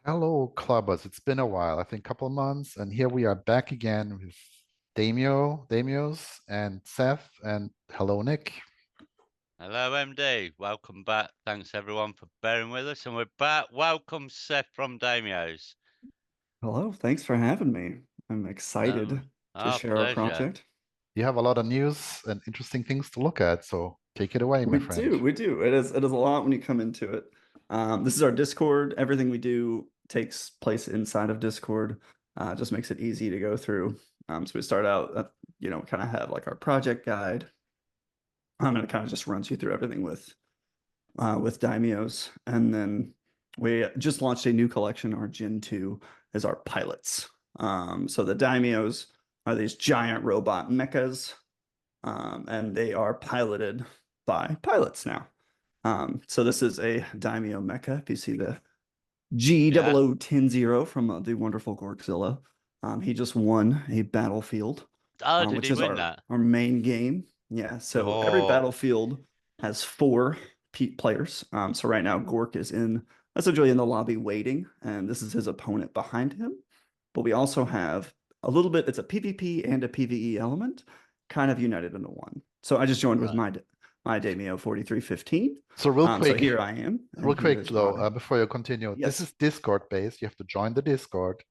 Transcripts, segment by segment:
Hello, clubbers. It's been a while, I think a couple of months, and here we are back again with Daimyos, and Seth, and hello, Nick. Hello, MD. Welcome back. Thanks everyone for bearing with us, and we're back. Welcome, Seth from Daimyos. Hello, thanks for having me. I'm No, excited to our share our pleasure. project. You have a lot of news and interesting things to look at, so take it away, my We friend. do, we do. It is a lot when you come into it. This is our Discord. Everything we do takes place inside of Discord. Just makes it easy to go through. So we start out, kind of have like our project guide. And it kind of just runs you through everything with Daimyos. And then we just launched a new collection. Our Gen 2 is our pilots. So the Daimyos are these giant robot mechas, and they are piloted by pilots now. So this is a Daimyo mecha. If you see the G0010 from the wonderful Gorkzilla, he just won a battlefield, Oh, did which he is win that? our main game. Yeah, so every Oh, battlefield has four players. So right now Gork is essentially in the lobby waiting, and this is his opponent behind him. But we also have a little bit, it's a PvP and a PvE element, kind of united into one. So I just joined with right. my Daimyo 4315. So real So quick, here I am, real and here quick is though, my before you continue, this yes. is Discord based. You have to join the Discord.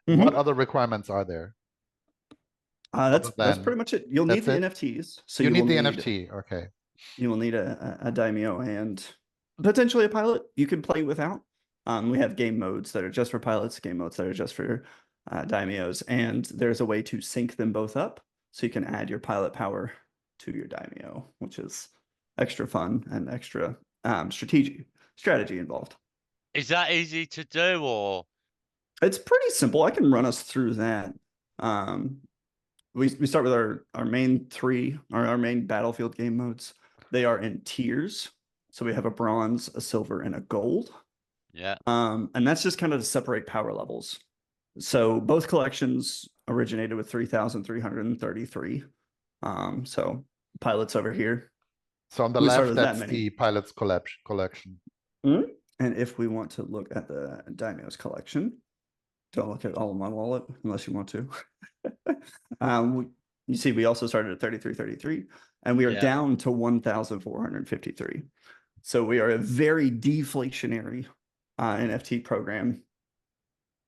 What Mhm. other requirements are there other That's than pretty much it. You'll need that's the it? NFTs, so You need the NFT. Okay. you will need a Daimyo and potentially a pilot you can play without. We have game modes that are just for pilots, game modes that are just for Daimyos, and there's a way to sync them both up so you can add your pilot power to your Daimyo, which is extra fun and extra strategy involved. Is that easy to do, or It's pretty simple. I can run us through that. Um, we start with our main three, our main battlefield game modes. They are in tiers. So we have a bronze, a silver, and a gold. yeah? And that's just kind of to separate power levels. So both collections originated with 3,333. So pilots over here. So on the We started left, with that that's many. the Pilots collection. And if we want to look at the Daimyo's collection, don't look at all of my wallet unless you want to. You see, we also started at 3333, and we are Yeah. down to 1,453. So we are a very deflationary NFT program,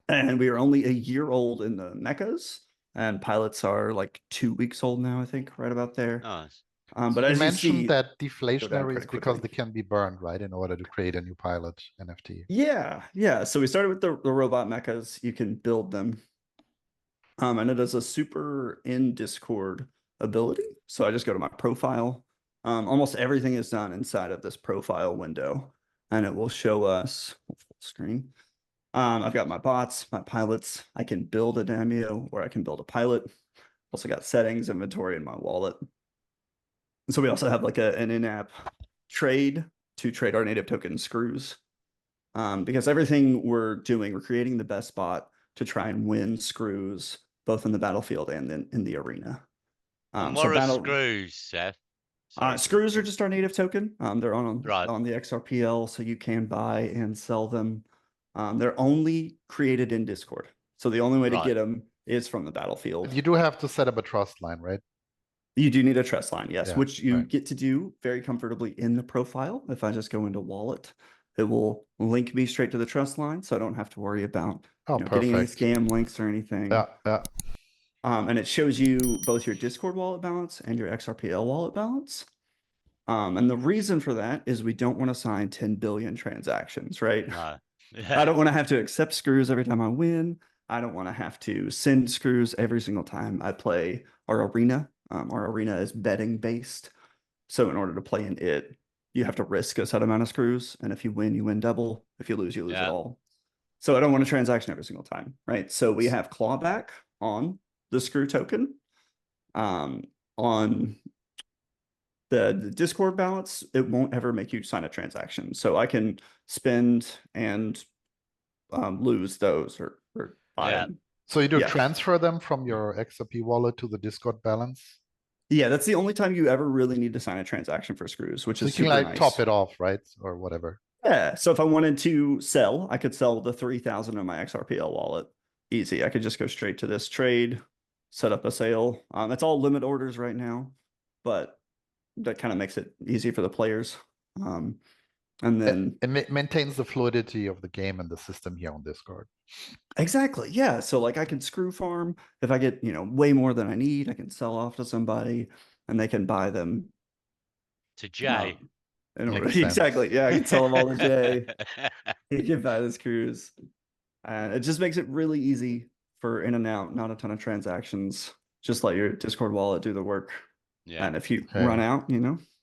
and we are only a year old in the mechas, and pilots are like 2 weeks old now, I think, right about there. Nice. But So you as you mentioned see, that go down deflationary is pretty because quickly. they can be burned, right, in order to create a new pilot NFT. Yeah. So we started with the robot mechas. You can build them. And it is a super in Discord ability. So I just go to my profile. Almost everything is done inside of this profile window, and it will show us full screen. I've got my bots, my pilots. I can build a Daimyo or I can build a pilot. Also got settings, inventory in my wallet. So we also have like an in-app trade to trade our native token screws. Because everything we're doing, we're creating the best bot to try and win screws both in the battlefield and in the arena. And So what are battle screws, Seth? Sorry to screws are interrupt. just our native token. They're Right. on the XRPL, so you can buy and sell them. They're only created in Discord, so the only way to Right. get them is from the But battlefield. you do have to set up a trust line, right? You do need a trust line, yes, Yeah, which you right. get to do very comfortably in the profile. If I just go into wallet, it will link me straight to the trust line, so I don't have to worry about Oh, getting any perfect. scam links or anything. Yeah. And it shows you both your Discord wallet balance and your XRPL wallet balance. And the reason for that is we don't want to sign 10 billion transactions, right? No. I Yeah. don't want to have to accept screws every time I win. I don't want to have to send screws every single time I play our arena. Our arena is betting based. So in order to play in it, you have to risk a set amount of screws. And if you win double. If you lose it Yeah. all. So I don't want a transaction every single time, right? So we have clawback on the screw token. On the Discord balance, it won't ever make you sign a transaction. So I can spend and lose those or buy Yeah. them. So you do Yeah. transfer them from your XRP wallet to the Discord balance? Yeah, that's the only time you ever really need to sign a transaction for screws, which So you is can super like top nice. it off, right? Or whatever. Yeah. So if I wanted to sell, I could sell the 3,000 in my XRPL wallet. Easy. I could just go straight to this trade, set up a sale. It's all limit orders right now, but that kind of makes it easy for the players. And then It maintains the fluidity of the game and the system here on Discord. exactly, yeah. So like I can screw farm if I get, way more than I need, I can sell off to somebody and they can buy them. To Jay. Makes sense. Exactly. Yeah, I can sell them all to Jay. He can buy this cruise. And it just makes it really easy for in and out, not a ton of transactions. Just let your Discord wallet do the work. Yeah. And if you Okay. run out,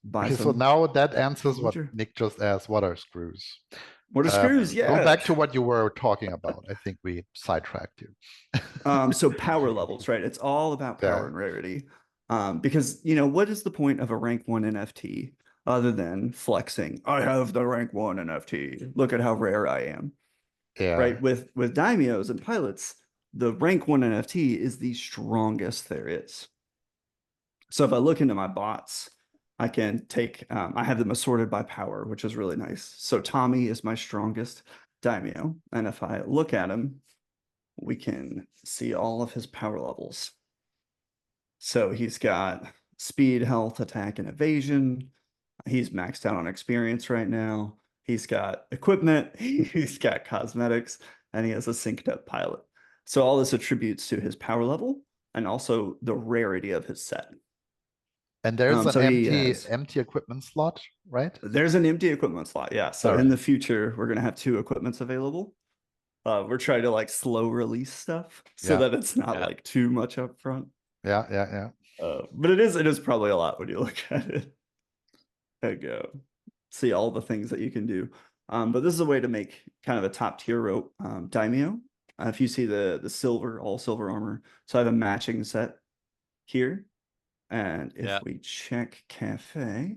buy Okay, some. so now that answers what Sure. Nick just asked. What are screws? What are screws? Go Yeah. back to what you were talking about. I think we sidetracked you. So power levels, right? It's all about power Yeah. and rarity. Because what is the point of a rank 1 NFT other than flexing? I have the rank 1 NFT. Look at how rare I am. Yeah. Right. With Daimyos and pilots, the rank 1 NFT is the strongest there is. So if I look into my bots, I can take, I have them assorted by power, which is really nice. So Tommy is my strongest Daimyo. And if I look at him, we can see all of his power levels. So he's got speed, health, attack, and evasion. He's maxed out on experience right now. He's got equipment, he's got cosmetics, and he has a synced up pilot. So all this attributes to his power level and also the rarity of his set. And there's So an he has- empty equipment slot, right? There's an empty equipment slot, yeah. So in the future, we're gonna have 2 equipments available. We're trying to like slow release stuff so Yeah. that it's not like too much up front. Yeah. But it is probably a lot when you look at it. And go see all the things that you can do. But this is a way to make kind of a top tier rope Daimyo. If you see the silver, all silver armor. So I have a matching set here. And if we check Cafe,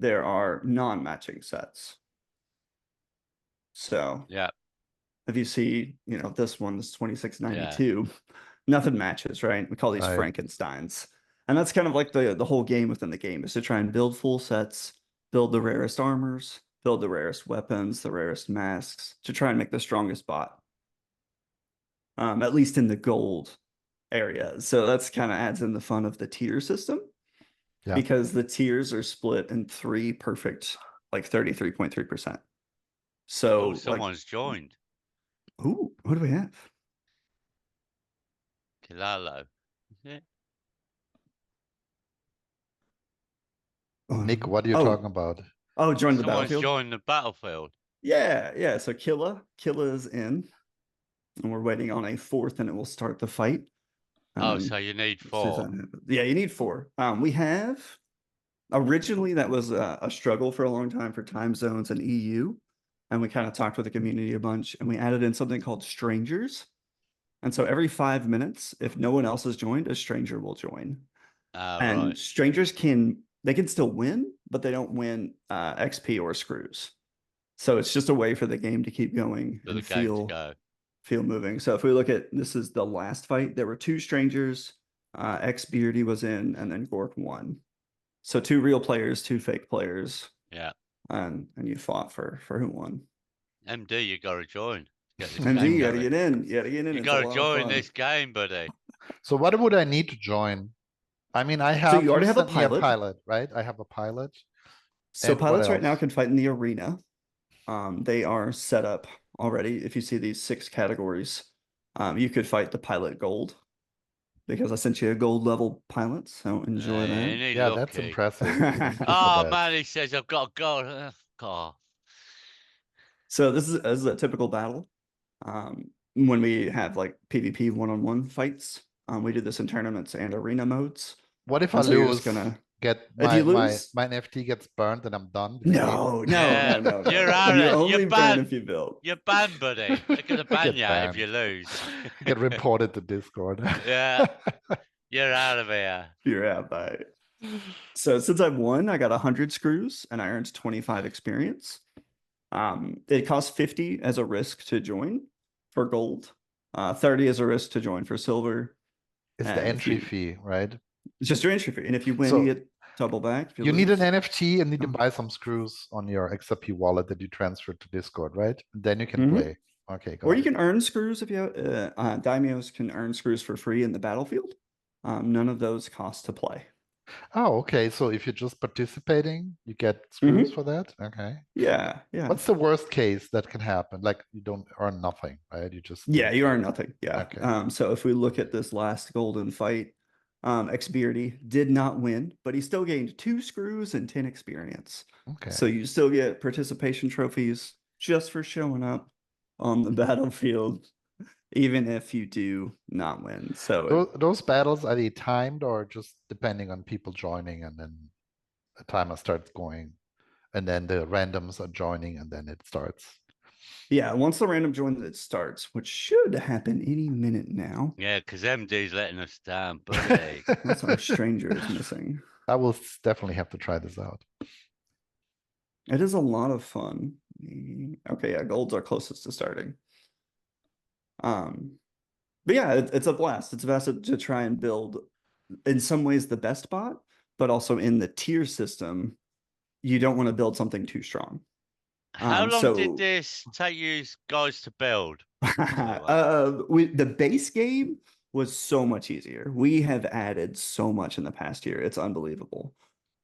there are non-matching sets. So if you see, this one is 2692, nothing matches, right? We call these Frankensteins. And that's kind of like the whole game within the game is to try and build full sets, build the rarest armors, build the rarest weapons, the rarest masks to try and make the strongest bot. At least in the gold area. So that's kind of adds in the fun of the tier system because the tiers are split in 3 perfect, like 33.3%. So someone's joined. Ooh, what do we have? Kilalo. Nick, what are you talking about? Oh, join the battlefield. Someone's joined the battlefield. Yeah. So Killa is in, and we're waiting on a 4th, and it will start the fight. So you need 4. Yeah, you need 4. We have originally that was a struggle for a long time for time zones and EU, and we kind of talked with the community a bunch, and we added in something called strangers. And so every 5 minutes, if no one else has joined, a stranger will join. And strangers can still win, but they don't win XP or screws. So it's just a way for the game to keep going and feel moving. So if we look at, this is the last fight, there were 2 strangers, X Beardy was in, and then Gork won. So 2 real players, 2 fake players. Yeah. And you fought for who won. MD, you gotta join. MD, you gotta get in. You gotta join this game, buddy. So what would I need to join? I mean, I have. So you already have a pilot, right? I have a pilot. So pilots right now can fight in the arena. They are set up already. If you see these 6 categories, you could fight the pilot gold because I sent you a gold level pilot. So enjoy that. Yeah, that's impressive. Man, he says I've got a gold. God. So this is a typical battle. When we have like PvP one-on-one fights, we do this in tournaments and arena modes. What if I lose? Get my NFT gets burned and I'm done. No. You're out. You only burn if you build. You're banned, buddy. They're gonna ban you if you lose. Get reported to Discord. Yeah, you're out of here. You're out, bye. So since I've won, I got 100 screws and I earned 25 experience. It costs 50 as a risk to join for gold, 30 as a risk to join for silver. It's the entry fee, right? It's just your entry fee, and if you win, so, you get double back. If You need an lose. NFT and need to Oh. buy some screws on your XRP wallet that you transfer to Discord, right? And then you can Mhm. play. Okay, Or got you it. can earn screws if you Daimyos can earn screws for free in the battlefield. None of those cost to play. Oh, okay. So if you're just participating, you get screws Mhm. for that? Okay. Yeah, yeah. What's the worst case that can happen? Like you don't earn nothing, right? You just Yeah, lose. you earn nothing. Yeah. Okay. So if we look at this last golden fight, Xbeardy did not win, but he still gained 2 screws and 10 experience. Okay. So you still get participation trophies just for showing up on the battlefield, even if you do not win. So Those battles, are they timed or just depending on people joining and then a timer starts going and then the randoms are joining and then it starts? yeah, once the random joins, it starts, which should happen any minute now. Yeah, because MD's letting us down, buddy. Unless our stranger is missing. I will definitely have to try this out. It is a lot of fun. Okay, yeah, golds are closest to starting. But yeah, it's a blast. It's a blast to try and build, in some ways, the best bot, but also in the tier system, you don't want to build something too strong. How long did So this take you guys to build? the base game was so much easier. We have added so much in the past year. It's unbelievable.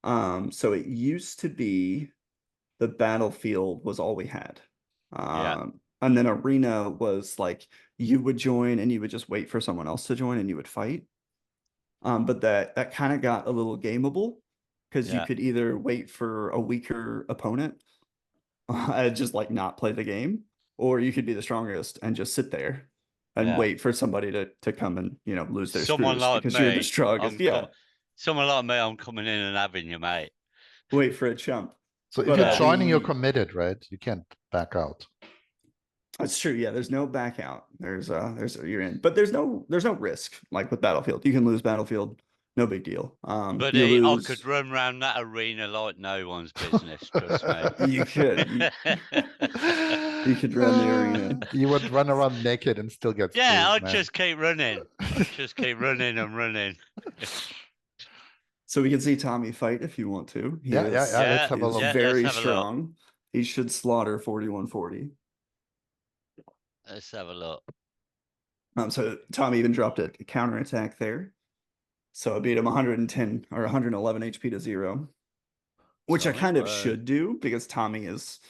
So it used to be the battlefield was all we had. Yeah. And then arena was like you would join and you would just wait for someone else to join and you would fight. But that kind of got a little gameable because you Yeah. could either wait for a weaker opponent and just like not play the game, or you could be the strongest and just sit there and Yeah. wait for somebody to come and lose their Someone screws like because you're the me, strongest. Yeah, someone like me, I'm coming in and having you, mate. wait for a chump. So if But you're joining, you're we committed, right? You can't back out. That's true. Yeah, there's no back out. There's you're in, but there's no risk like with Battlefield. You can lose Battlefield, no big deal. You Buddy, I could lose, run around that arena like no one's business, trust me. you could you could run the arena. You would run around naked and still get Yeah, screwed, I'd man. just keep running. I'd just keep running and running. So we can see Tommy fight if you want to. He Yeah, yeah, is yeah. Let's Yeah, have a is look. yeah, let's very have a look. strong. He should slaughter 4140. Let's have a look. So Tommy even dropped a counter attack there. So I beat him 110 or 111 HP to 0, which I Tommy kind of Boy. should do because Tommy is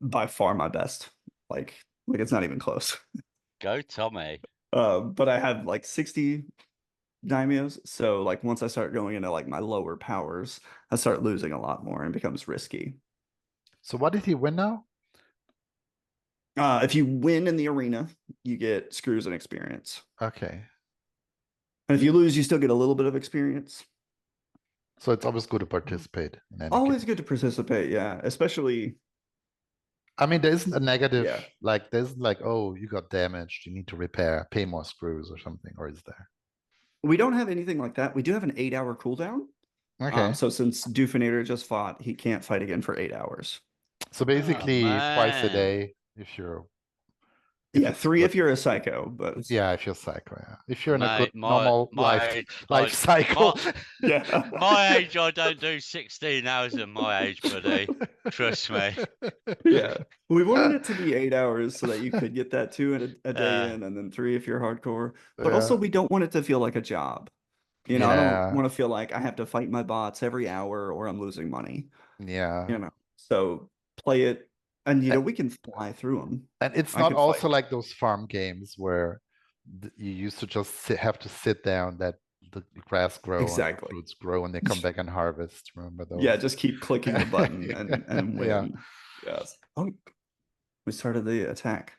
by far my best. Like it's not even close. Go, Tommy. But I have like 60 Daimyos, so like once I start going into like my lower powers, I start losing a lot more and it becomes risky. So what did he win now? If you win in the arena, you get screws and experience. Okay. And if you lose, you still get a little bit of experience. So it's always good to participate in any Always case. good to participate, yeah. Especially, I mean, there isn't a negative, Yeah. like there isn't like, oh, you got damaged, you need to repair, pay more screws or something, or is there? we don't have anything like that. We do have an 8-hour cooldown. Okay. So since Doofinator just fought, he can't fight again for 8 hours. So basically twice a man. day if you're Yeah, it's 3 good. if you're a psycho, but Yeah, if you're psycho, yeah. If you're in a Mate, good normal my life age, life cycle. yeah. my age, I don't do 16 hours at my age, buddy. Trust me. Yeah. We wanted it to be 8 hours so that you could get that 2 in a day in, and then 3 if you're hardcore. But also Yeah. we don't want it to feel like a job. I don't Yeah. want to feel like I have to fight my bots every hour or I'm losing money. Yeah. So play it, and we can fly through them. And it's I not could also fight. like those farm games where you used to just have to sit down, that the grass grow and the Exactly. fruits grow and they come back and harvest. Remember those? Yeah, just keep clicking the button and win. Yeah. Yes. Oh, we started the attack.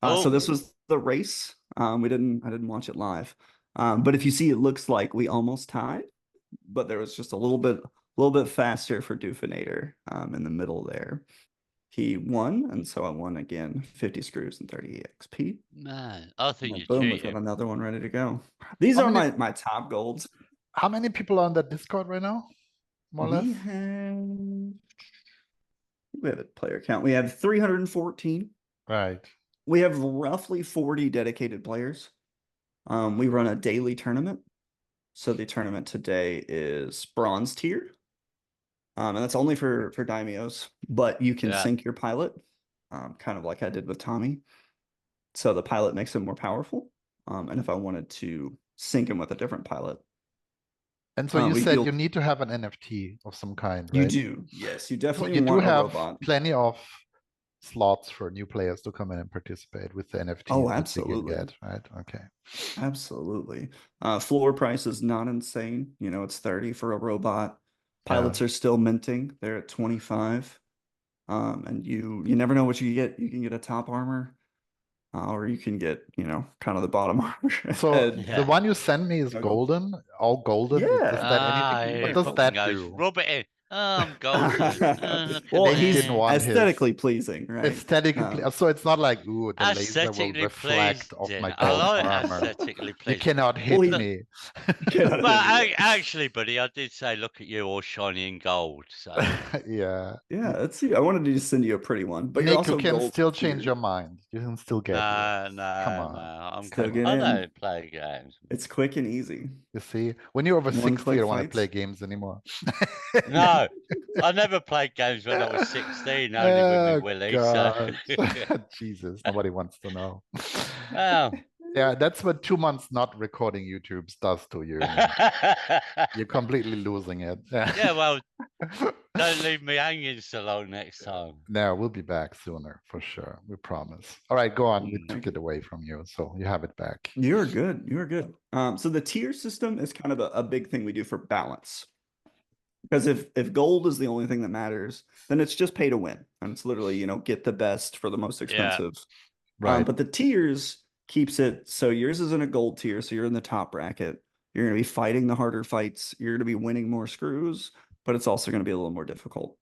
Oh. So this was the race. I didn't watch it live. But if you see, it looks like we almost tied, but there was just a little bit faster for Doofinator in the middle there. He won, and so I won again, 50 screws and 30 XP. Man, I think And you're boom, we've got cheating. another one ready to go. These How are many- my top golds. How many people are on that Discord right now? More or We less? have a player count. We have 314. Right. We have roughly 40 dedicated players. We run a daily tournament. So the tournament today is bronze tier. And that's only for Daimyos, but you can Yeah. sync your pilot, kind of like I did with Tommy. So the pilot makes him more powerful. And if I wanted to sync him with a different pilot, And so you said you'll you need to have an NFT of some kind, you right? do, yes, you So definitely you do want a have robot. plenty of slots for new players to come in and participate with the Oh, NFTs that you can absolutely. get, right? Okay. Absolutely. Floor price is not insane. You know, it's 30 for a robot. Yeah. Pilots are still minting. They're at 25. And you never know what you get. You can get a top armor, or you can get, you know, kind of the bottom armor. So And, the one you sent me is Oh, golden, all golden. Is yeah. that anything? Here What he does fucking that goes. do? Rub it in. Oh, I'm golden. Look at Well, Nick he's didn't me. want his aesthetically pleasing, right? aesthetically. So it's not like, ooh, the laser will Aesthetically reflect off pleasing. my I gold like armor. aesthetically You pleasing. cannot Well, hit he- me. Cannot But hit me. actually, buddy, I did say, look at you all shiny in gold. So Yeah. Yeah, let's see. I wanted to just send you a pretty one, but you're Nick, you also can gold still change tier. your mind. You can still get yours. Come no, on. I'm Still good. get I in. don't play games. It's quick and easy. You see, when you're over 60, One-click you don't want to fights. play games anymore. No, I never played games when I was 16, only with me Oh, Willie. God. So, Jesus, nobody wants to know. well, Yeah, that's what 2 months not recording YouTubes does to you, man. You're completely losing it. yeah, well, don't leave me hanging so long next time. No, we'll be back sooner for sure. We promise. All right, go on. We Mm. took it away from you, so you have it back. You're good. You're good. So the tier system is kind of a big thing we do for balance. Because if gold is the only thing that matters, then it's just pay to win. And it's literally, you know, get the best for the most expensive. Right. But the tiers keeps it so yours is in a gold tier, so you're in the top bracket. You're going to be fighting the harder fights. You're going to be winning more screws, but it's also going to be a little more difficult.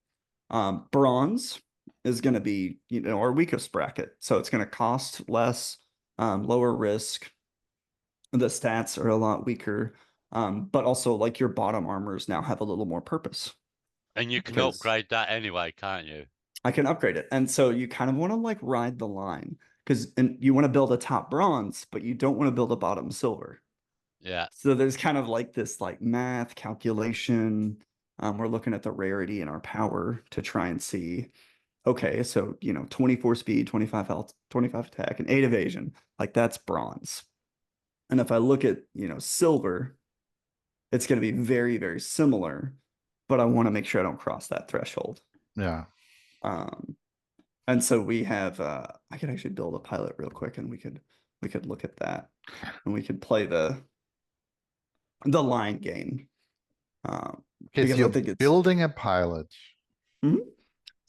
Bronze is going to be, you know, our weakest bracket, so it's going to cost less, lower risk. The stats are a lot weaker, but also like your bottom armors now have a little more purpose. And you can Because- upgrade that anyway, can't you? I can upgrade it, and so you kind of want to like ride the line because you want to build a top bronze, but you don't want to build a bottom silver. Yeah. So there's kind of like this like math calculation. We're looking at the rarity and our power to try and see, okay, so, you know, 24 speed, 25 health, 25 attack, and 8 evasion, like that's bronze. And if I look at, you know, silver, it's going to be very, very similar, but I want to make sure I don't cross that threshold. Yeah. And so we have, I could actually build a pilot real quick and we could look at that and we could play the line game. Okay, Because so I you're think it's building a pilot.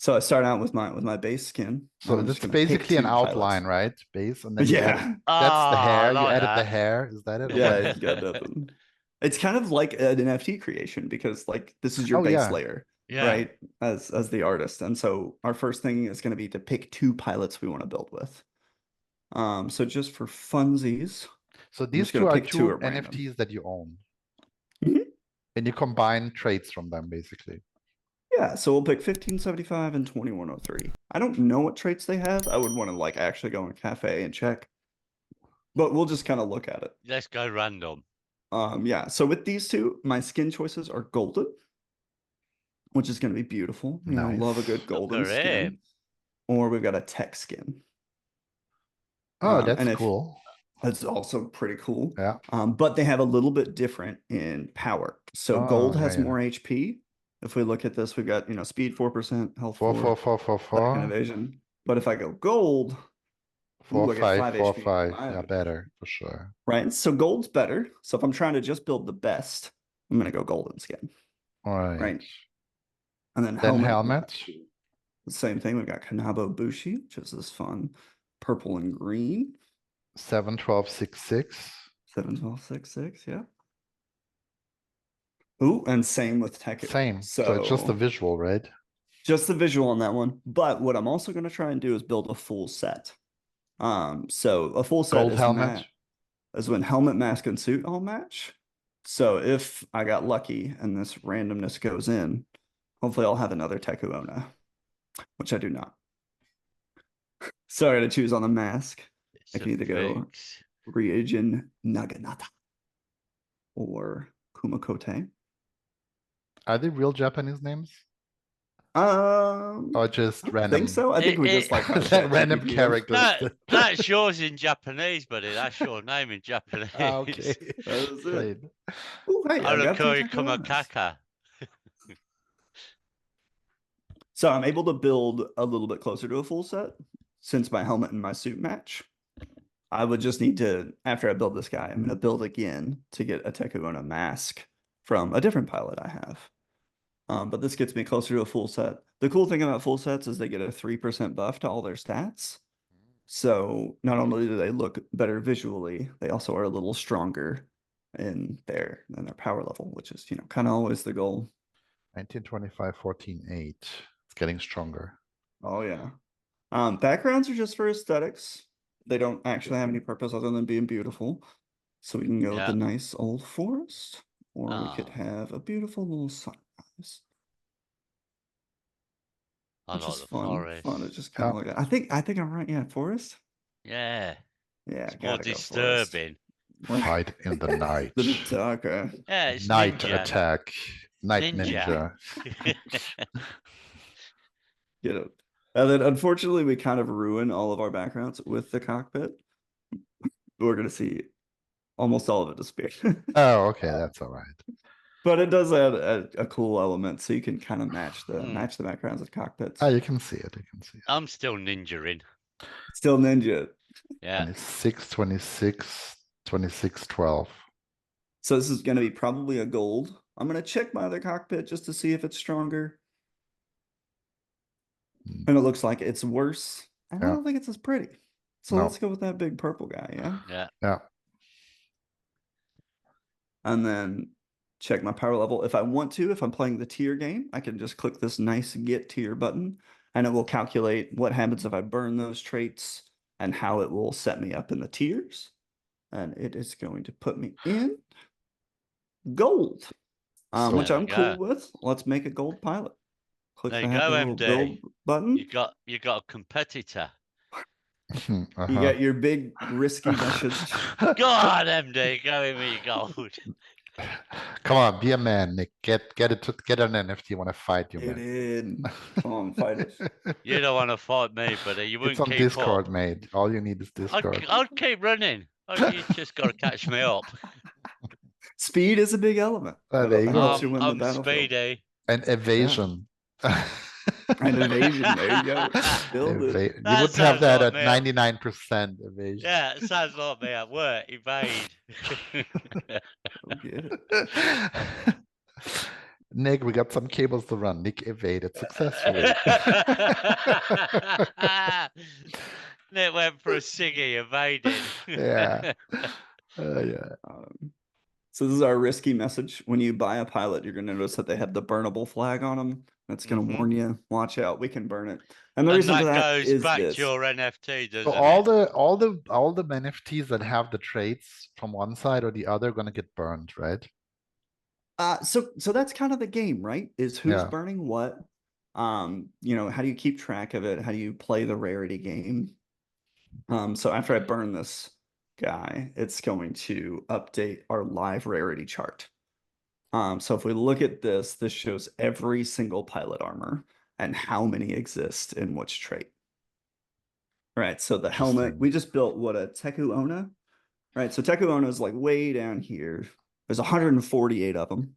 So I start out with my base skin. So I'm that's just gonna pick basically an 2 outline, pilots. right? Base, and then you Yeah. add, that's the Ah, hair. I You like added the that. hair. Is that it? Or Yeah, what? it's got nothing. It's kind of like an NFT creation because like this is your Oh, base yeah. layer, Yeah. right? As the artist. And so our first thing is going to be to pick 2 pilots we want to build with. So just for funsies, So I'm these just gonna two are pick 2 two at random. NFTs that you own. Mhm. And you combine traits from them, basically. Yeah, so we'll pick 1575 and 2103. I don't know what traits they have. I would want to like actually go in a cafe and check. But we'll just kind of look at it. Let's go random. Yeah, so with these 2, my skin choices are golden, which is going to be beautiful. You know, love a good Nice. golden at skin. him. Or we've got a tech skin. Oh, And that's if cool. that's also pretty cool. Yeah. But they have a little bit different in power. So gold Oh, has yeah. more HP. If we look at this, we've got, you know, speed 4%, health 4, 4, 4, 4, 4, attack and 4. evasion. But if I go gold, 4, I get 5, 5 4, HP. 5. Yeah, better for sure. Right. So gold's better. So if I'm trying to just build the best, I'm gonna go golden skin. All right. Right. And then Then helmet. helmet. The same thing. We've got Kanabo Bushi, which is this fun purple and green. 7, 12, 6, 6. 7, 12, 6, 6. Yeah. Ooh, and same with Tekken. Same. So it's just the visual, right? Just the visual on that one. But what I'm also going to try and do is build a full set. So a full set Gold helmet. is when helmet, mask, and suit all match. So if I got lucky and this randomness goes in, hopefully I'll have another Tekuona, which I do not. So I got to choose on the mask. It's I can either go fix. Ryujin Naginata or Kumakote. Are they real Japanese names? Or just I don't random? think so. I think we just like how Random ChatGPT characters. That's yours in Japanese, buddy. That's your name in Japanese. Okay. That is it. Great. Oh, hey, I got 2 Arakoi Takuonas. Kumakaka. So I'm able to build a little bit closer to a full set since my helmet and my suit match. I would just need to, after I build this guy, I'm going to build again to get a Takuona mask from a different pilot I have. But this gets me closer to a full set. The cool thing about full sets is they get a 3% buff to all their stats. So not only do they look better visually, they also are a little stronger in their power level, which is, kind of always the goal. 1925, 14.8. It's getting stronger. Oh yeah. Backgrounds are just for aesthetics. They don't actually have any purpose other than being beautiful. So we can go with the nice old forest, or we could have a beautiful little sunrise. Which is fun. Fun to just kind of look at. I think I'm right. Yeah, forest. Yeah. Yeah, It's more gotta go forest. disturbing. Fight in the night. Okay. Yeah, it's Night ninja. attack. Night ninja. Get it. And then unfortunately we kind of ruin all of our backgrounds with the cockpit. We're gonna see almost all of it disappear. Oh, okay, that's all right. But it does add a cool element, so you can kind of match the backgrounds of cockpits. Oh, you can see it. You can see it. I'm still ninja-ing. Still ninja. Yeah. 26, 26, 26, 12. So this is going to be probably a gold. I'm going to check my other cockpit just to see if it's stronger. And it looks like it's worse. And I don't think it's as pretty. So let's go with that big purple guy, yeah? Yeah. Yeah. And then check my power level. If I want to, if I'm playing the tier game, I can just click this nice get tier button, and it will calculate what happens if I burn those traits and how it will set me up in the tiers. And it is going to put me in gold, which I'm cool with. Let's make a gold pilot. Click there the you happy go, little MD. build button. You got a competitor. You got your big risky message. Go on, MD, go in with your gold. Come on, be a man, Nick. Get an NFT. Want to fight you, Get man? in. Come on, fight us. You don't want to fight me, buddy. You wouldn't It's on keep Discord, up. mate. All you need is Discord. I'll keep running. You just got to catch me up. Speed is a big element. There you go. You win the I'm battlefield. speedy. And evasion. And evasion. There you go. Build it. You would have that at 99% evasion. Yeah, it sounds like me at work. Evade. Get it. Nick, we got some cables to run. Nick evaded successfully. Nick went for a ciggy, evaded. Yeah. So this is our risky message. When you buy a pilot, you're going to notice that they have the burnable flag on them. That's going to warn you. Watch out. We can burn it. And the reason for that goes back this. to your NFT, doesn't So all the NFTs that have the traits from one side or the other are going to get burned, right? So that's kind of the game, right? Is who's burning what? How do you keep track of it? How do you play the rarity game? So after I burn this guy, it's going to update our live rarity chart. So if we look at this shows every single pilot armor and how many exist in which trait. Right, so the helmet, we just built a Takuona, right? So Takuona is like way down here. There's 148 of them.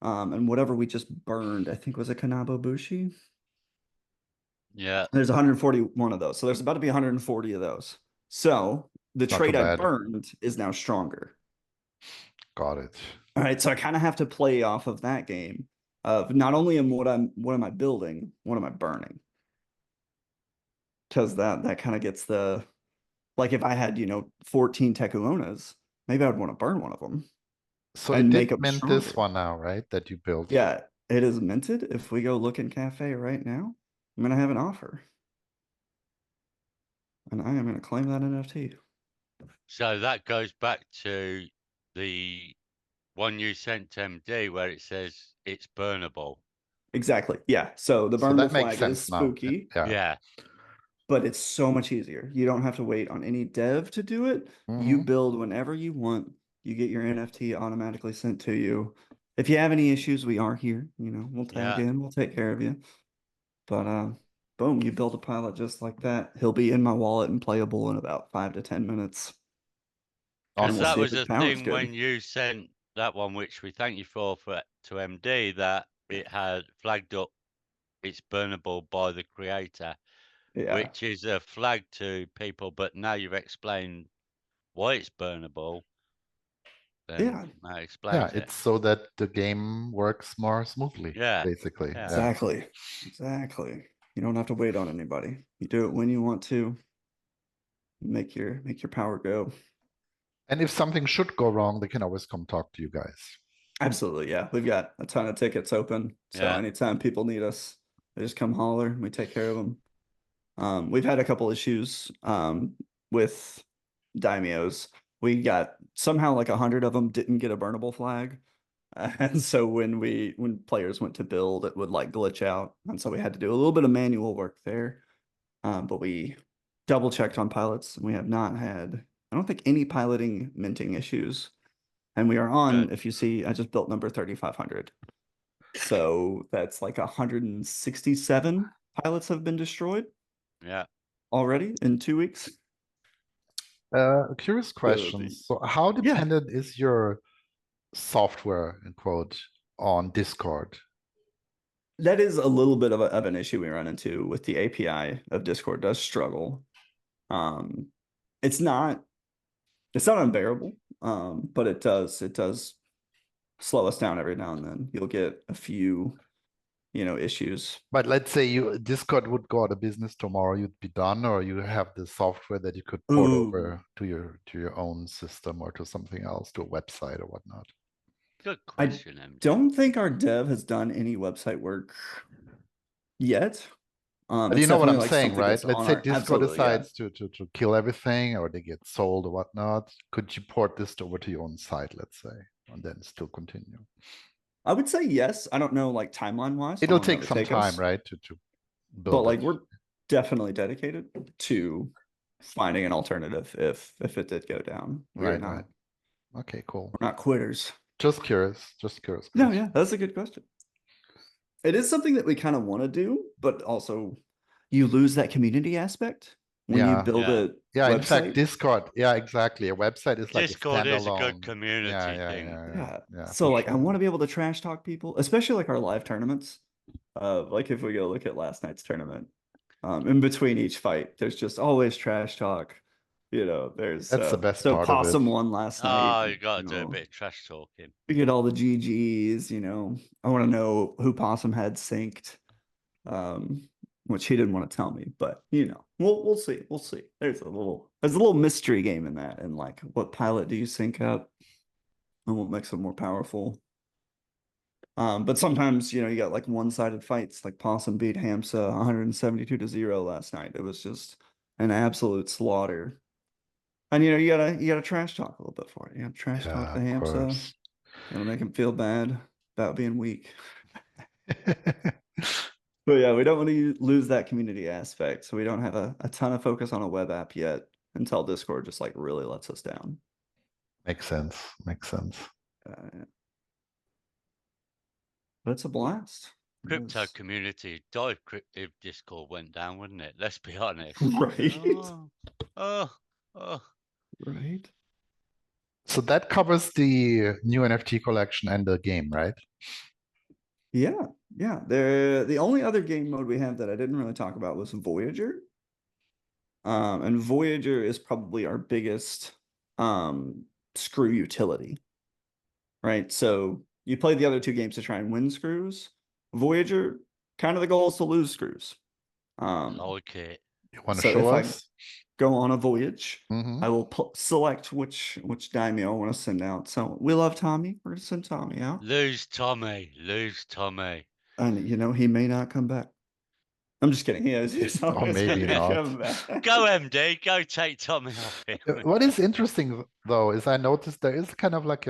And whatever we just burned, I think was a Kanabo Bushi. Yeah. There's 141 of those. So there's about to be 140 of those. So the trait I burned is now stronger. Got it. All right, so I kind of have to play off of that game of not only what am I building, what am I burning? Because that kind of gets the, like if I had 14 Takuonas, maybe I would want to burn one of them. So it did mint this one now, right? That you built. Yeah, it is minted. If we go look in Cafe right now, I'm gonna have an offer, and I am gonna claim that NFT. So that goes back to the one you sent to MD where it says it's burnable. Exactly. Yeah. So the burnable flag is spooky. Yeah. But it's so much easier. You don't have to wait on any dev to do it. You build whenever you want. You get your NFT automatically sent to you. if you have any issues, we are here. You know, we'll tag Yeah. in, we'll take care of you. But boom, you build a pilot just like that. He'll be in my wallet and playable in about 5 to 10 minutes. And Because we'll Onward. that see if was his a power's thing good. when you sent that one, which we thank you for to MD, that it had flagged up it's burnable by the creator, Yeah. which is a flag to people. But now you've explained why it's burnable, then Yeah. that Yeah, explains it. it's so that the game works more smoothly, Yeah. basically. Yeah. Yeah. Exactly. Exactly. You don't have to wait on anybody. You do it when you want to. Make your power go. And if something should go wrong, they can always come talk to you guys. Absolutely, yeah. We've got a ton of tickets open. So Yeah. anytime people need us, they just come holler and we take care of them. We've had a couple issues with Daimyos. We got somehow like 100 of them didn't get a burnable flag. And so when players went to build, it would like glitch out. And so we had to do a little bit of manual work there. But we double checked on pilots and we have not had, I don't think, any piloting minting issues. And we are on, Good. if you see, I just built number 3,500. So that's like 167 pilots have been destroyed Yeah. already in 2 weeks. A curious So question. So how yeah, dependent is your software, in quote, on Discord? that is a little bit of an issue we run into with the API of Discord does struggle. Um, it's not unbearable, but it does slow us down every now and then. You'll get a few, issues. But let's say you Discord would go out of business tomorrow, you'd be done, or you have the software that you could port Ooh, over to your own system or to something else, to a website or whatnot. Good I question, MD. don't think our dev has done any website work yet. But It's you know what definitely I'm like saying, something right? that's Let's on say our Discord absolutely, yeah. decides to kill everything, or they get sold or whatnot. Could you port this over to your own site, let's say, and then still continue? I would say yes. I don't know, like timeline wise, how It'll long that take would some take time, us, right, to but build like it. we're definitely dedicated to finding an alternative if it did go down. Right, right. Okay, cool. We're not quitters. Just curious. Just curious. No, yeah, that's a good question. It is something that we kind of want to do, but also you lose that community aspect when you Yeah. build Yeah. a Yeah, in fact, website. Discord. Yeah, exactly. A website is like a Discord is a good standalone. Yeah, community yeah, thing. yeah, Yeah. yeah, So for like I sure. want to be able to trash talk people, especially like our live tournaments. Like if we go look at last night's tournament, in between each fight, there's just always trash talk. There's That's the best so part of it. Possum won last night. Oh, you got to do a bit of trash talking. We get all the GGs, I want to know who Possum had synced. Which he didn't want to tell me, but we'll see. We'll see. There's a little mystery game in that, and like what pilot do you sync up and what makes them more powerful. But sometimes, you got like one-sided fights, like Possum beat Hamsa 172-0 last night. It was just an absolute slaughter. And you gotta trash talk a little bit for it. You gotta trash talk Yeah, the of Hamsa. course. You gotta make him feel bad about being weak. But yeah, we don't want to lose that community aspect. So we don't have a ton of focus on a web app yet until Discord just like really lets us down. Makes sense. Makes sense. But it's a blast. Crypto community died if Discord went down, wouldn't it? Let's be honest. Right. Oh. Right. So that covers the new NFT collection and the game, right? Yeah. The only other game mode we have that I didn't really talk about was Voyager. And Voyager is probably our biggest screw utility. Right. So you play the other two games to try and win screws. Voyager, kind of the goal is to lose screws. Like it. You want to So show if I us? go on a voyage, Mhm. I will select which Daimyo I want to send out. So we love Tommy. We're gonna send Tommy out. Lose Tommy. And he may not come back. I'm just kidding. He's Or always maybe gonna not. come back. Go MD. Go take Tommy off him. What is interesting though is I noticed there is kind of like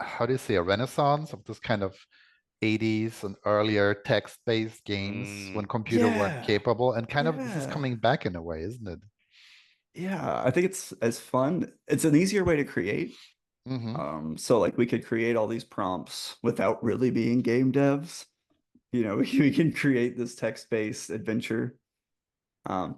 how do you say, a renaissance of this kind of 80s and earlier text-based games when computer weren't Yeah. capable, and kind of this is Yeah. coming back in a way, isn't it? Yeah, I think it's as fun. It's an easier way to create. So like we could create all these prompts without really being game devs. You know, we can create this text-based adventure.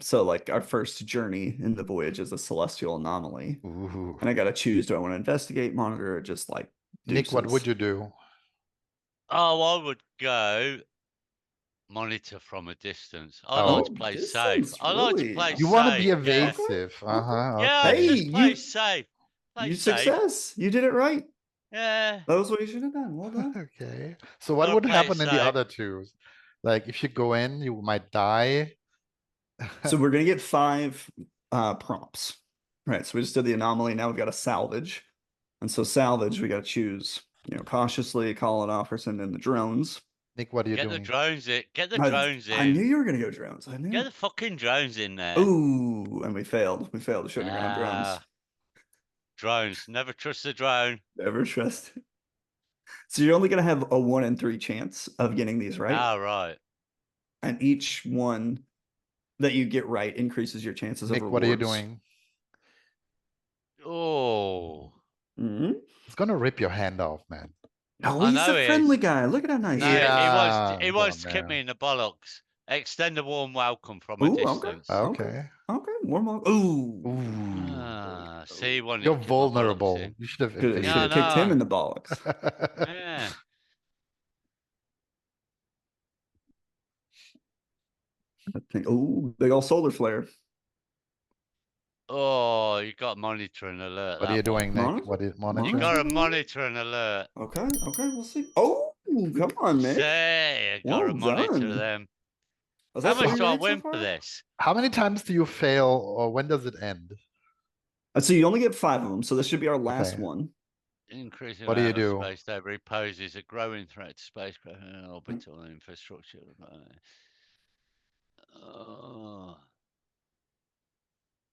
So like our first journey in the voyage is a celestial anomaly. Ooh. And I gotta choose, do I want to investigate, monitor, or just like Nick, what would deuces? you do? Oh, I would go monitor from a distance. I Oh, like to play safe. distance, I like to really? play You want to safe. be Yeah. evasive. Okay. Yeah, Okay. Hey, just play you safe. Play you safe. success. You did it right. Yeah. That was what you should have done. Well done. Okay. So what Gotta would play it happen in the safe. other two? Like if you go in, you might die. So we're gonna get 5 prompts. Right. So we just did the anomaly. Now we've got a salvage. And so salvage, we gotta choose, you know, cautiously, call it off, or send in the drones. Nick, what are you Get the doing? drones in. Get the drones I knew in. you were gonna go drones. I knew. Get the fucking drones in there. Ooh, and we failed. We failed. We shouldn't have gone drones. Drones. Never trust the drone. Never trust. So you're only gonna have a 1 in 3 chance of getting these right. Ah, right. And each one that you get right increases your chances of Nick, rewards. what are you doing? Oh. Mm-hmm. It's gonna rip your hand off, man. Oh, I he's know a he friendly is. guy. Look at how nice No, he is. Yeah, he go wants on to kick there. me in the bollocks. Extend a warm welcome from a Ooh, distance. Okay. Okay. Warm up. Ooh. Ooh. See, he wanted You're to kick my bollocks vulnerable. in. You should have Should Yeah, have evaded. kicked him no. in the bollocks. Yeah. I think. Ooh, big old solar flare. Oh, you got monitor and alert. What are you That one. doing, Nick? Monitor? What is You monitoring? got to Monitor? monitor and alert. Okay. We'll see. Oh, come on, Nick. Say, you got to Well monitor done. them. Was How that 3 much do I right so win far? for this? How many times do you fail, or when does it end? So you only get 5 of them. So this should be our last Okay. one. Increasing What do you amount of do? space debris poses a growing threat to spacecraft and orbital infrastructure.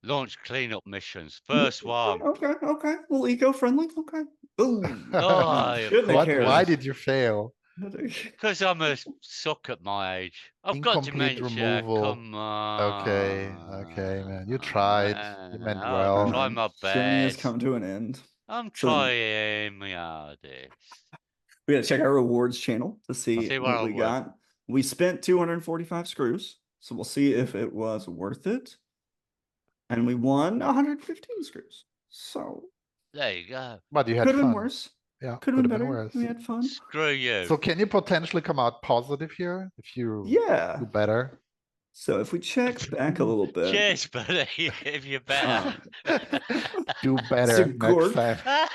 Launch cleanup missions. First one. Okay. Well, eco-friendly. Okay. Ooh. Oh, you Shouldn't have cared. Why fuckers. did you fail? Because I'm a suck at my age. I've got Incomplete dementia. removal. Come Okay, on. man. You tried. You Man, meant I'll well. try my Journey has best. come to an end. I'm So then trying my hardest. we gotta check our rewards channel to see See what what we I work. got. We spent 245 screws, so we'll see if it was worth it. And we won 115 screws. So There you go. But you had could have been fun. worse. Yeah, Could have been better. worse. We had fun. Screw you. So can you potentially come out positive here if you Yeah. do better? So if we check back a little bit. Cheers, buddy. If you're better. Do better So next Gork, time.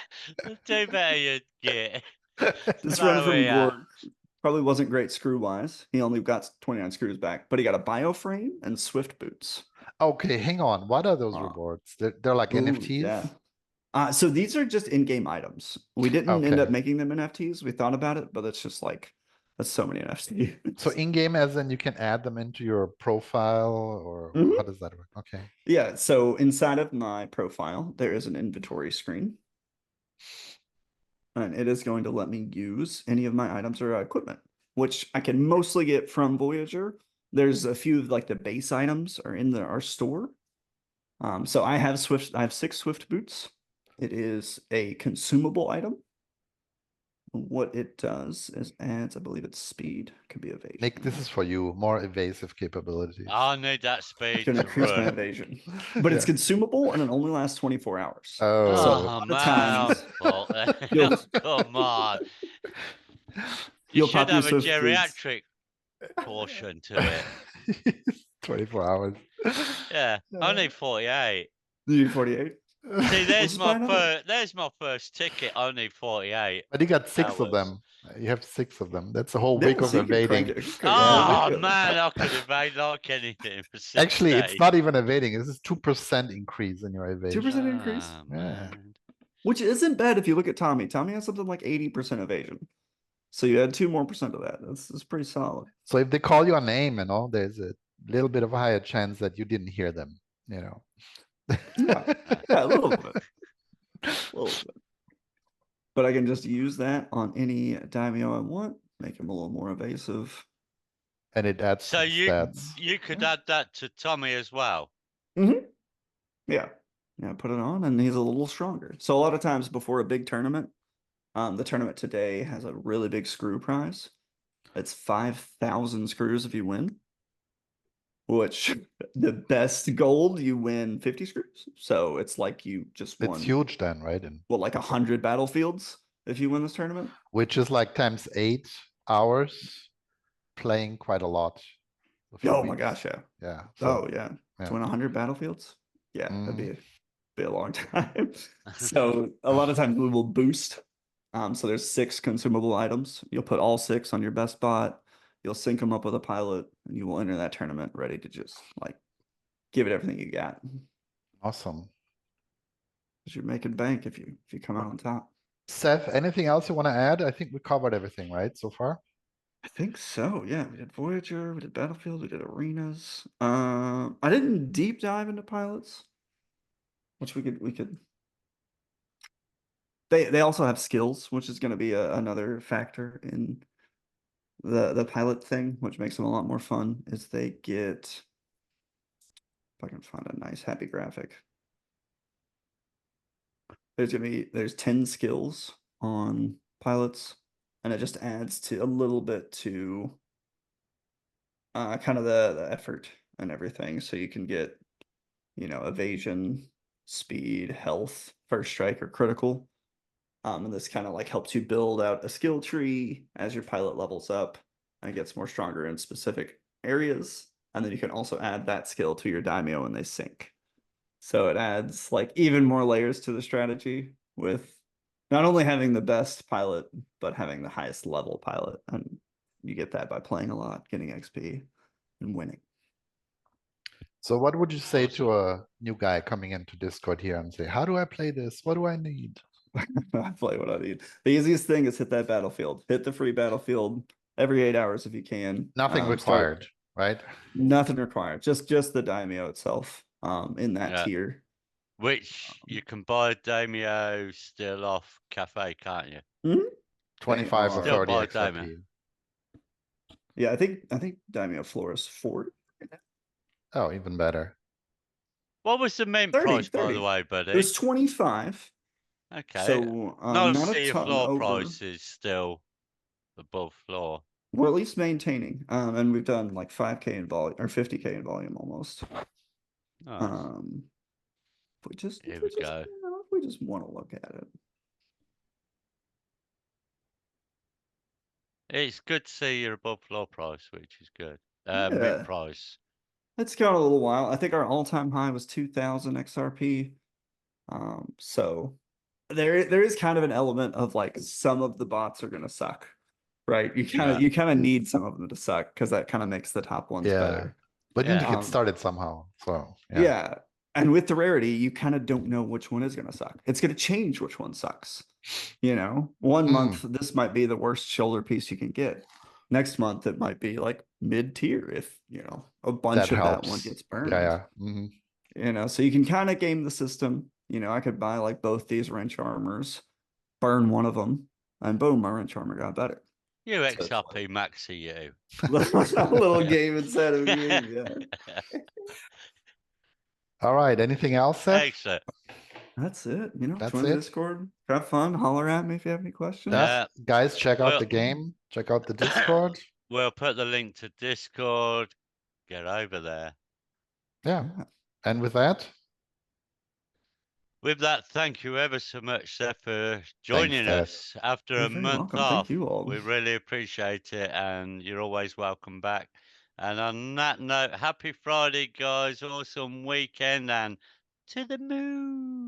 Do better you get. this Far run from away out. Gork probably wasn't great screw wise. He only got 29 screws back, but he got a bioframe and Swift boots. Okay, hang on. What are those rewards? They're like Ooh, NFTs? Yeah. So these are just in-game items. We didn't end up making them NFTs. We thought about it, but it's just like that's so many NFTs. So in-game as in you can add them into your profile, or how does that work? Okay. Yeah, so inside of my profile, there is an inventory screen. And it is going to let me use any of my items or equipment, which I can mostly get from Voyager. There's a few of like the base items are in our store. So I have 6 Swift boots. It is a consumable item. What it does is adds, I believe it's speed, could be evasion. Nick, this is for you. More evasive capabilities. I need that speed It's gonna to increase my run. evasion. But it's consumable and it only lasts 24 hours. Oh, Oh, man. Come on. You should have a geriatric portion to it. 24 hours. Yeah, I need 48. You need 48? See, there's my first ticket. I need 48. But you got 6 of them. You have 6 of them. That's a whole week of So you could crank evading. it. Oh, man, I could evade like anything for 6 Actually, days. it's not even evading. This is 2% increase in your evasion. 2% increase? Yeah. Which isn't bad if you look at Tommy. Tommy has something like 80% evasion. So you add 2% more of that. That's pretty solid. So if they call your name and all, there's a little bit of a higher chance that you didn't hear them, you know. Yeah, a little bit. A little bit. But I can just use that on any Daimyo I want, make him a little more evasive. And it adds so stats. you could add that to Tommy as well. Yeah. Yeah, put it on, and he's a little stronger. So a lot of times before a big tournament, the tournament today has a really big screw prize. It's 5,000 screws if you win, which the best gold you win 50 screws. So it's like you just It's won, huge then, right? And well, like 100 battlefields if you win this tournament. which is like times 8 hours playing quite a lot. A few Oh my weeks. gosh, yeah. Yeah. Oh So yeah. yeah. To win 100 battlefields? Yeah, that'd Mhm. be a long time. So a lot of times we will boost. So there's 6 consumable items. You'll put all 6 on your best bot. You'll sync them up with a pilot, and you will enter that tournament ready to just like give it everything you got. Awesome. Because you're making bank if you come out on top. Seth, anything else you want to add? I think we covered everything, right, so far? I think so. Yeah, we did Voyager, we did Battlefield, we did Arenas. I didn't deep dive into pilots, which we could. They also have skills, which is going to be another factor in the pilot thing, which makes them a lot more fun. Is they get, if I can find a nice happy graphic. There's 10 skills on pilots, and it just adds to a little bit to kind of the effort and everything. So you can get, evasion, speed, health, first strike, or critical. And this kind of like helps you build out a skill tree as your pilot levels up and gets more stronger in specific areas. And then you can also add that skill to your daimyo when they sync. So it adds like even more layers to the strategy with not only having the best pilot, but having the highest level pilot. And you get that by playing a lot, getting XP, and winning. So what would you say to Awesome. a new guy coming into Discord here and say, how do I play this? What do I need? I play what I need. The easiest thing is hit that battlefield. Hit the free battlefield every 8 hours if you can. Nothing Start required, right? nothing required. Just the daimyo itself. In that Yeah. tier. Which you can buy Daimyo still off Cafe, can't you? They 25 or Still are. 30 buy Daimyo. XRP. Yeah, I think daimyo floor is 40. Oh, even better. What was the mint 30, price, by 30. the way, It buddy? was 25. Okay. So No, not a see your ton floor over. price is still above floor. We're at least maintaining. And we've done like 5K in volume or 50K in volume almost. Nice. If we just Here we go. if we just want to look at it. It's good to see you're above floor price, which is good. Yeah. Mint price. It's gone a little while. I think our all-time high was 2,000 XRP. So there is kind of an element of like some of the bots are gonna suck, right? Yeah. You kind of need some of them to suck because that kind of makes the top ones Yeah. better. But you need to Yeah. get started somehow. So Yeah. And with the rarity, you kind of don't know which one is gonna suck. It's gonna change which one sucks. One month this might be the worst shoulder piece you can get. Next month it might be like mid-tier if a bunch that of that one helps. gets burned. Yeah. Mhm. So you can kind of game the system. I could buy like both these wrench armors, burn one of them, and boom, my wrench armor got better. You So it's XRP maxi you. a little game inside of a game, yeah. All right. Anything else, Seth? Excellent. That's it. That's Join the it. Discord. Have fun. Holler at me if you have any questions. Yeah. Guys, check out Well, the game. Check out the Discord. we'll put the link to Discord. Get over there. Yeah. And with that, With that, thank you ever so much, Seth, for joining Seth. us after You're a very month welcome. Thank off. you all. We really appreciate it, and you're always welcome back. And on that note, happy Friday, guys. Awesome weekend, and to the moon.